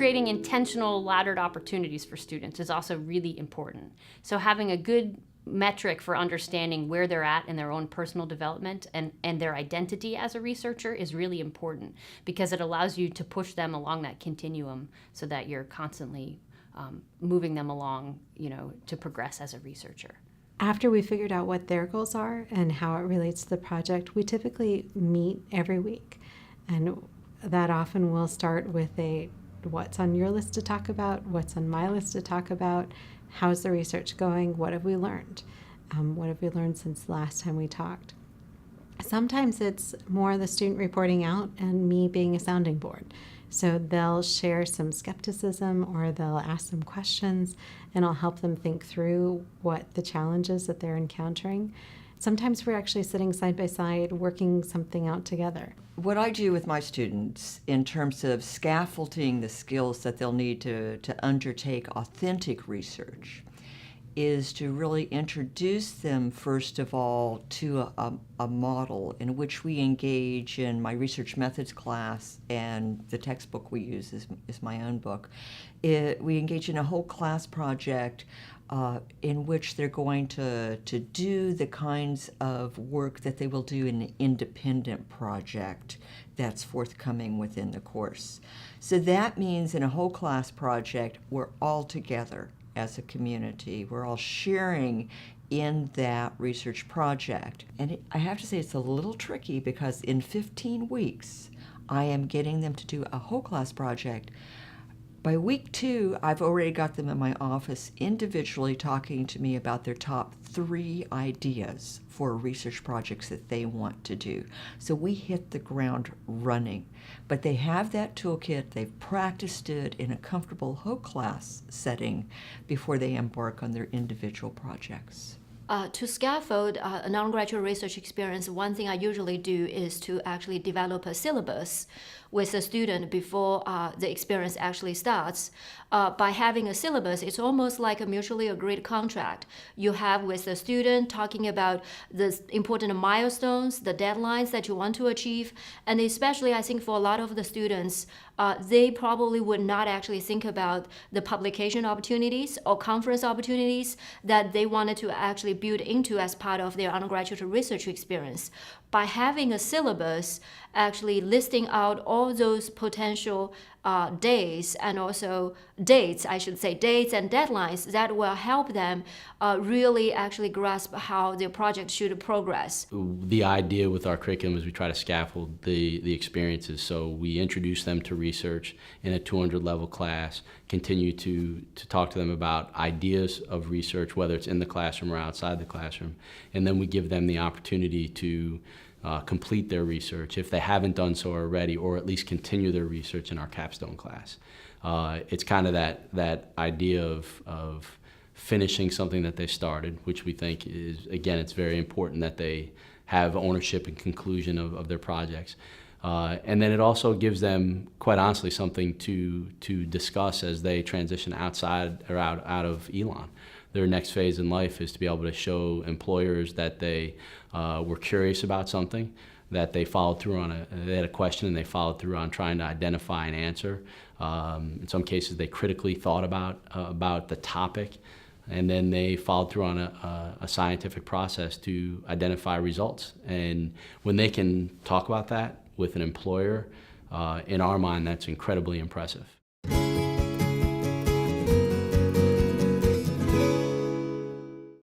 creating intentional laddered opportunities for students is also really important. So having a good metric for understanding where they're at in their own personal development and their identity as a researcher is really important, because it allows you to push them along that continuum so that you're constantly moving them along, to progress as a researcher. After we figured out what their goals are and how it relates to the project, we typically meet every week. And that often will start with what's on your list to talk about, what's on my list to talk about, how's the research going, what have we learned? What have we learned since the last time we talked? Sometimes it's more the student reporting out and me being a sounding board. So they'll share some skepticism or they'll ask some questions, and I'll help them think through what the challenges that they're encountering. Sometimes we're actually sitting side by side working something out together. What I do with my students in terms of scaffolding the skills that they'll need to undertake authentic research is to really introduce them, first of all, to a model in which we engage in my research methods class, and the textbook we use is my own book. We engage in a whole class project in which they're going to do the kinds of work that they will do in an independent project that's forthcoming within the course. So that means in a whole class project, we're all together as a community. We're all sharing in that research project. And I have to say it's a little tricky, because in 15 weeks, I am getting them to do a whole class project. By week 2, I've already got them in my office individually talking to me about their top 3 ideas for research projects that they want to do. So we hit the ground running. But they have that toolkit, they've practiced it in a comfortable whole class setting before they embark on their individual projects. To scaffold an undergraduate research experience, one thing I usually do is to actually develop a syllabus with a student before the experience actually starts. By having a syllabus, it's almost like a mutually agreed contract you have with the student, talking about the important milestones, the deadlines that you want to achieve. And especially, I think for a lot of the students, they probably would not actually think about the publication opportunities or conference opportunities that they wanted to actually build into as part of their undergraduate research experience. By having a syllabus actually listing out all those potential days and also dates and deadlines that will help them really actually grasp how their project should progress. The idea with our curriculum is we try to scaffold the experiences. So we introduce them to research in a 200 level class, continue to talk to them about ideas of research, whether it's in the classroom or outside the classroom, and then we give them the opportunity to complete their research if they haven't done so already, or at least continue their research in our capstone class. It's kind of that idea of finishing something that they started, which we think is, again, it's very important that they have ownership and conclusion of their projects. And then it also gives them, quite honestly, something to discuss as they transition outside or out of Elon. Their next phase in life is to be able to show employers that they were curious about something, that they followed through on they had a question and they followed through on trying to identify an answer. In some cases, they critically thought about the topic, and then they followed through on a scientific process to identify results. And when they can talk about that with an employer, in our mind, that's incredibly impressive.